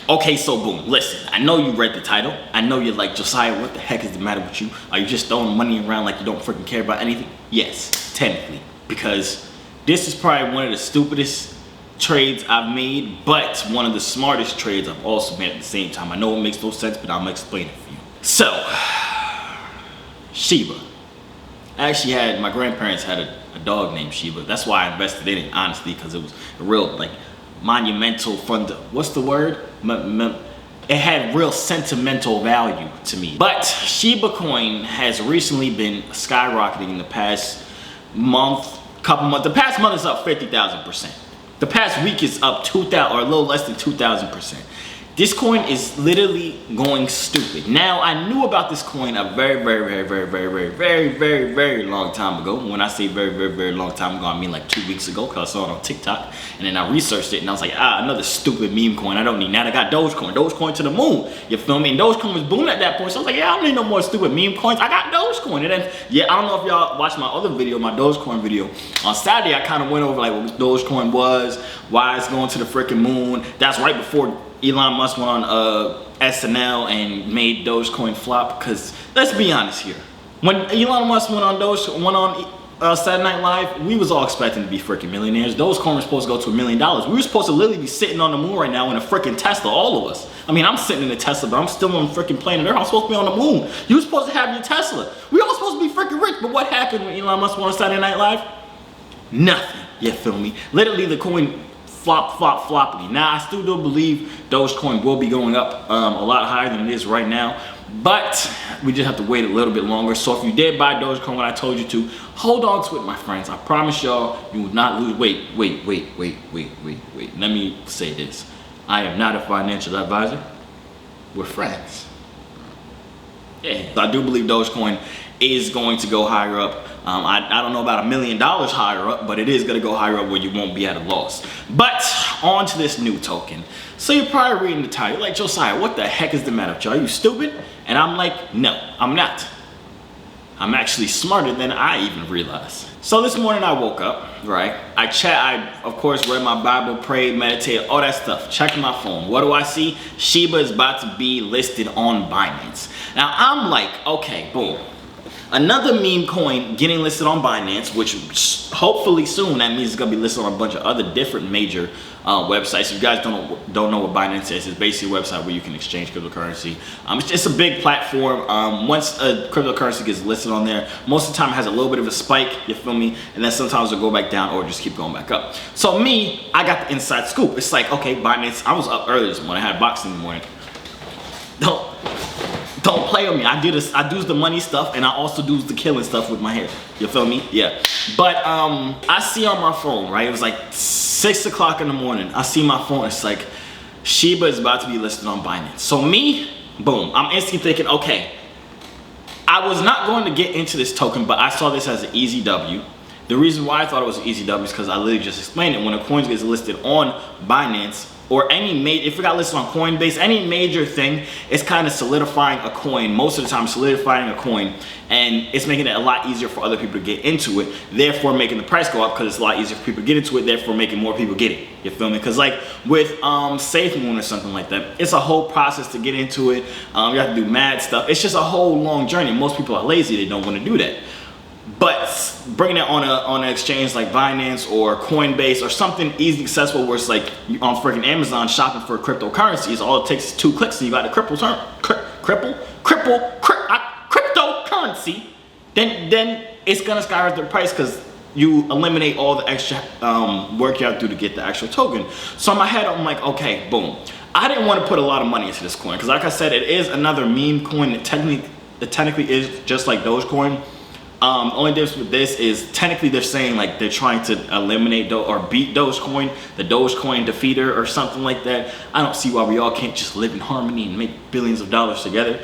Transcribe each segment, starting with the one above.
Okay, so boom, listen, I know you read the title. I know you're like, Josiah, what the heck is the matter with you? Are you just throwing money around like you don't freaking care about anything? Yes, technically, because this is probably one of the stupidest trades I've made, but one of the smartest trades I've also made at the same time. I know it makes no sense, but I'm gonna explain it for you. So, Sheba. I actually had, my grandparents had a dog named Sheba. That's why I invested in it, honestly, because it was a real, like, monumental fund. What's the word? It had real sentimental value to me. But Shiba Coin has recently been skyrocketing in the past month, couple months. The past month is up 50,000%. The past week is up 2,000 or a little less than 2,000%. This coin is literally going stupid. Now, I knew about this coin a very long time ago. When I say very long time ago, I mean like 2 weeks ago, because I saw it on TikTok. And then I researched it and I was like, another stupid meme coin I don't need. Now I got Dogecoin. Dogecoin to the moon. You feel me? And Dogecoin was booming at that point. So I was like, yeah, I don't need no more stupid meme coins. I got Dogecoin. And then, yeah, I don't know if y'all watched my other video, my Dogecoin video. On Saturday, I kind of went over like what Dogecoin was, why it's going to the freaking moon. That's right before Elon Musk went on SNL and made Dogecoin flop. Because let's be honest here, when Elon Musk went on Saturday Night Live, we was all expecting to be freaking millionaires. Dogecoin was supposed to go to $1 million. We were supposed to literally be sitting on the moon right now in a freaking Tesla, all of us. I mean, I'm sitting in a Tesla, but I'm still on freaking planet Earth. I'm supposed to be on the moon. You were supposed to have your Tesla. We all supposed to be freaking rich. But what happened when Elon Musk went on Saturday Night Live? Nothing. You feel me? Literally, the coin floppity. Now, I still do believe Dogecoin will be going up a lot higher than it is right now, but we just have to wait a little bit longer. So if you did buy Dogecoin when I told you to, hold on to it, my friends. I promise y'all, you will not lose. Wait. Let me say this. I am not a financial advisor. We're friends. Yeah, I do believe Dogecoin is going to go higher up. I don't know about $1 million higher up, but it is going to go higher up where you won't be at a loss. But on to this new token. So you're probably reading the title like, Josiah, what the heck is the matter with you? Are you stupid? And I'm like, no, I'm not. I'm actually smarter than I even realized. So this morning I woke up, right? I of course read my Bible, prayed, meditated, all that stuff. Checked my phone. What do I see? Sheba is about to be listed on Binance. Now I'm like, okay, boom. Another meme coin getting listed on Binance, which hopefully soon, that means it's gonna be listed on a bunch of other different major websites. If you guys don't know what Binance is, it's basically a website where you can exchange cryptocurrency. It's a big platform. Once a cryptocurrency gets listed on there, most of the time it has a little bit of a spike, you feel me? And then sometimes it'll go back down or just keep going back up. So me, I got the inside scoop. It's like, okay, Binance, I was up early this morning, I had boxing in the morning. Don't play with me. I do the money stuff, and I also do the killing stuff with my hair. You feel me? Yeah. But I see on my phone, right? It was like 6 o'clock in the morning. I see my phone. It's like Sheba is about to be listed on Binance. So me, boom. I'm instantly thinking, okay. I was not going to get into this token, but I saw this as an easy W. The reason why I thought it was an easy W is because I literally just explained it. When a coin gets listed on Binance, or if it got listed on Coinbase, any major thing, it's kind of solidifying a coin. Most of the time, solidifying a coin, and it's making it a lot easier for other people to get into it, therefore making the price go up because it's a lot easier for people to get into it, therefore making more people get it. You feel me? Because like with SafeMoon or something like that, it's a whole process to get into it. You have to do mad stuff. It's just a whole long journey. Most people are lazy. They don't want to do that. But bringing it on an exchange like Binance or Coinbase or something easy accessible where it's like on freaking Amazon shopping for cryptocurrencies, all it takes is 2 clicks and you got the cryptocurrency, then it's gonna skyrocket the price because you eliminate all the extra work you have to do to get the actual token. So in my head, I'm like, okay, boom. I didn't want to put a lot of money into this coin because like I said, it is another meme coin that technically is just like Dogecoin. Only difference with this is technically they're saying like they're trying to eliminate or beat Dogecoin, the Dogecoin defeater or something like that. I don't see why we all can't just live in harmony and make billions of dollars together.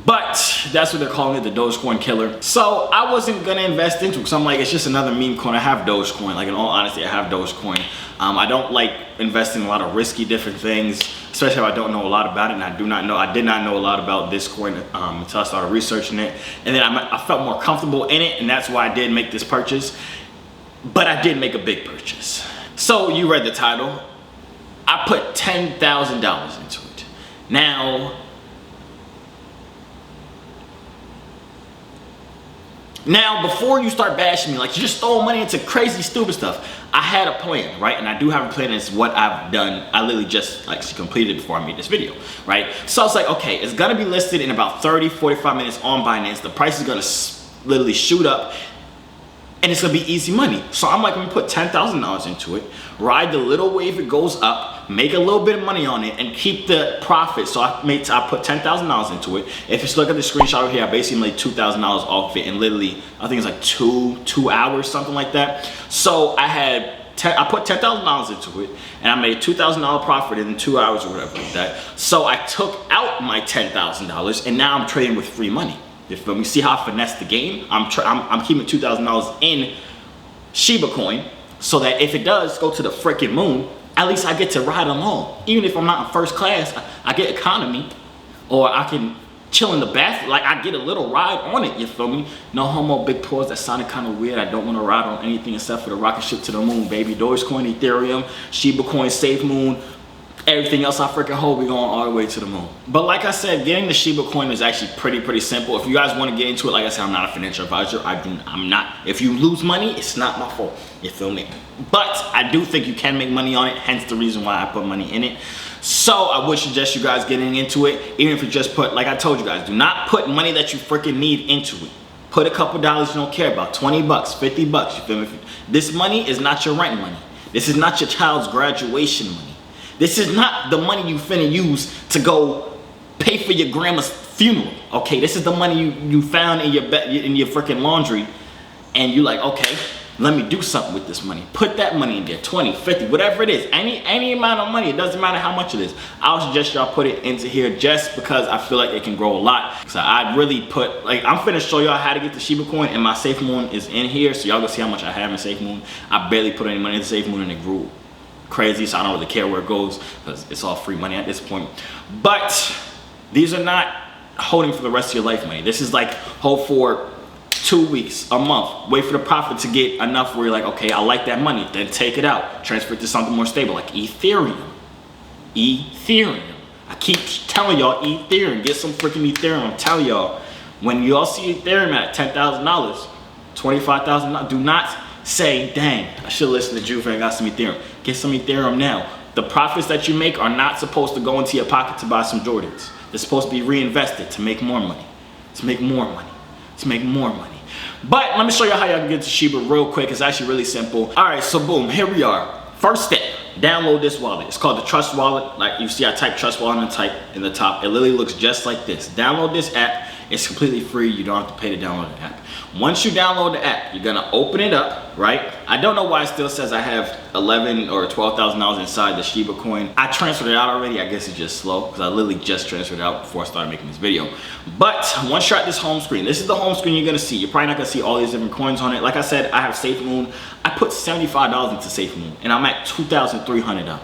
But that's what they're calling it, the Dogecoin Killer. So I wasn't gonna invest into it because I'm like, it's just another meme coin. I have Dogecoin. Like in all honesty, I have Dogecoin. I don't like investing in a lot of risky different things, especially if I don't know a lot about it. And I did not know a lot about this coin until I started researching it. And then I felt more comfortable in it, and that's why I did make this purchase. But I did make a big purchase. So you read the title. I put $10,000 into it. Now, before you start bashing me, like you're just throwing money into crazy, stupid stuff, I had a plan, right? And I do have a plan. It's what I've done. I literally just like completed before I made this video, right? So I was like, okay, it's gonna be listed in about 30, 45 minutes on Binance. The price is gonna literally shoot up, and it's gonna be easy money. So I'm like, I'm gonna put $10,000 into it, ride the little wave it goes up, make a little bit of money on it, and keep the profit. So I put $10,000 into it. If you look at the screenshot over here, I basically made $2,000 off of it in literally, I think it's like two hours, something like that. So I put $10,000 into it, and I made $2,000 profit in 2 hours or whatever like that. So I took out my $10,000, and now I'm trading with free money. You feel me? See how I finessed the game? I'm keeping $2,000 in Shiba Coin, so that if it does go to the freaking moon, at least I get to ride along. Even if I'm not in first class, I get economy, or I can chill in the bath. Like I get a little ride on it, you feel me? No homo, big pause, that sounded kind of weird. I don't want to ride on anything except for the rocket ship to the moon, baby. Dogecoin, Ethereum, Shiba Coin, Safe Moon, everything else I freaking hold, we going all the way to the moon. But like I said, getting the Shiba Coin is actually pretty simple. If you guys want to get into it, like I said, I'm not a financial advisor. I'm not. If you lose money, it's not my fault. You feel me? But I do think you can make money on it, hence the reason why I put money in it. So I would suggest you guys getting into it, even if you just put, like I told you guys, do not put money that you freaking need into it. Put a couple dollars you don't care about, 20 bucks, 50 bucks, you feel me? This money is not your rent money. This is not your child's graduation money. This is not the money you finna use to go pay for your grandma's funeral, okay? This is the money you found in your freaking laundry, and you like, okay, let me do something with this money. Put that money in there, 20, 50, whatever it is. Any amount of money, it doesn't matter how much it is. I would suggest y'all put it into here just because I feel like it can grow a lot. So I really put, like, I'm finna show y'all how to get the Shiba Coin, and my Safe Moon is in here, so y'all gonna see how much I have in Safe Moon. I barely put any money in the Safe Moon, and it grew crazy, so I don't really care where it goes because it's all free money at this point. But these are not holding for the rest of your life money. This is like hold for 2 weeks, a month, wait for the profit to get enough where you're like, okay, I like that money, then take it out, transfer it to something more stable like Ethereum. I keep telling y'all Ethereum, get some freaking Ethereum. I'm telling y'all, when y'all see Ethereum at $10,000, $25,000, do not say, dang, I should listen to Joovier and got some Ethereum. Get some Ethereum now. The profits that you make are not supposed to go into your pocket to buy some Jordans. They're supposed to be reinvested to make more money, to make more money, to make more money. But let me show you how y'all can get to Shiba real quick. It's actually really simple. All right, so boom, here we are. First step, download this wallet. It's called the Trust Wallet. Like you see, I type Trust Wallet and type in the top. It literally looks just like this. Download this app. It's completely free. You don't have to pay to download the app. Once you download the app, you're gonna open it up, right? I don't know why it still says I have $11,000 or $12,000 inside the Shiba Coin. I transferred it out already. I guess it's just slow because I literally just transferred it out before I started making this video. But once you're at this home screen, this is the home screen you're gonna see. You're probably not gonna see all these different coins on it. Like I said, I have Safe Moon. I put $75 into Safe Moon, and I'm at $2,300.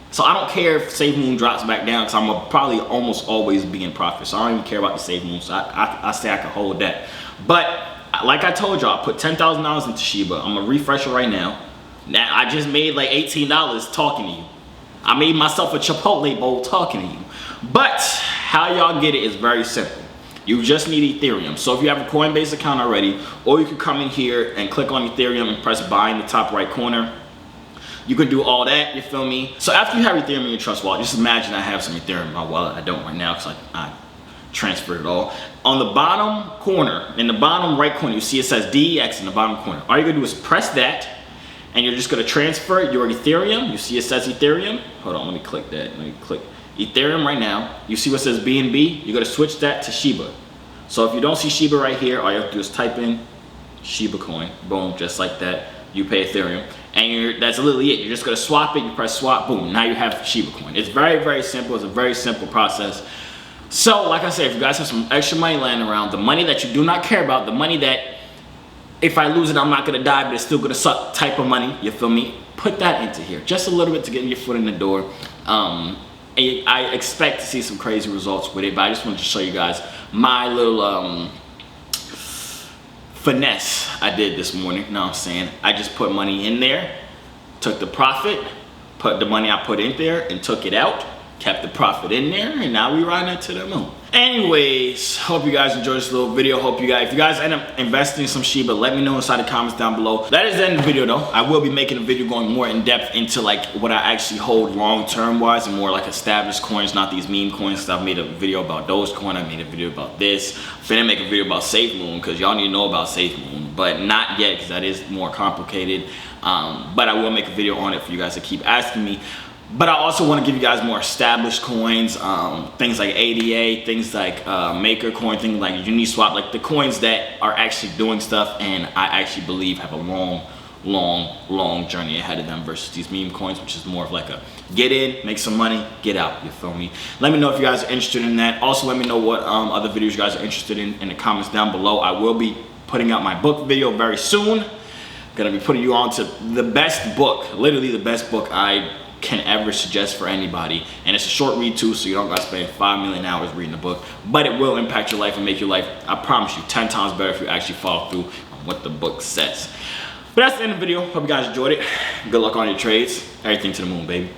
So I don't care if Safe Moon drops back down because I'm gonna probably almost always be in profit. So I don't even care about the Safe Moon. So I say I can hold that. But like I told y'all, I put $10,000 into Shiba. I'm gonna refresh it right now. Now I just made like $18 talking to you. I made myself a Chipotle bowl talking to you. But how y'all get it is very simple. You just need Ethereum. So if you have a Coinbase account already, or you can come in here and click on Ethereum and press buy in the top right corner. You can do all that, you feel me? So after you have Ethereum in your Trust Wallet, just imagine I have some Ethereum in my wallet. I don't right now because I transferred it all. On the bottom corner, in the bottom right corner, you see it says DEX in the bottom corner. All you're gonna do is press that, and you're just gonna transfer your Ethereum. You see it says Ethereum. Hold on, let me click that. Let me click Ethereum right now. You see what says BNB? You're gonna switch that to Shiba. So if you don't see Shiba right here, all you have to do is type in Shiba Coin. Boom, just like that. You pay Ethereum. And that's literally it. You're just gonna swap it, you press swap, boom, now you have Shiba Coin. It's very simple. It's a very simple process. So, like I said, if you guys have some extra money laying around, the money that you do not care about, the money that if I lose it, I'm not gonna die, but it's still gonna suck type of money, you feel me? Put that into here, just a little bit to get your foot in the door. And I expect to see some crazy results with it, but I just wanted to show you guys my little finesse I did this morning. You know what I'm saying? I just put money in there, took the profit, put the money I put in there and took it out, kept the profit in there, and now we riding it to the moon. Anyways, hope you guys enjoyed this little video. Hope you guys, if you guys end up investing in some Shiba, let me know inside the comments down below. That is the end of the video though. I will be making a video going more in depth into like what I actually hold long term wise and more like established coins, not these meme coins. Cause I've made a video about Dogecoin, I made a video about this. I'm finna make a video about Safe Moon because y'all need to know about Safe Moon, but not yet because that is more complicated. But I will make a video on it for you guys to keep asking me. But I also want to give you guys more established coins, things like ADA, things like Maker Coin, things like Uniswap, like the coins that are actually doing stuff and I actually believe have a long journey ahead of them versus these meme coins, which is more of like a get in, make some money, get out, you feel me? Let me know if you guys are interested in that. Also, let me know what other videos you guys are interested in the comments down below. I will be putting out my book video very soon. Gonna be putting you on to the best book, literally the best book I can ever suggest for anybody, and it's a short read too, so you don't gotta spend 5 million hours reading the book, but it will impact your life and make your life, I promise you, 10 times better if you actually follow through on what the book says. But that's the end of the video. Hope you guys enjoyed it. Good luck on your trades. Everything to the moon, baby.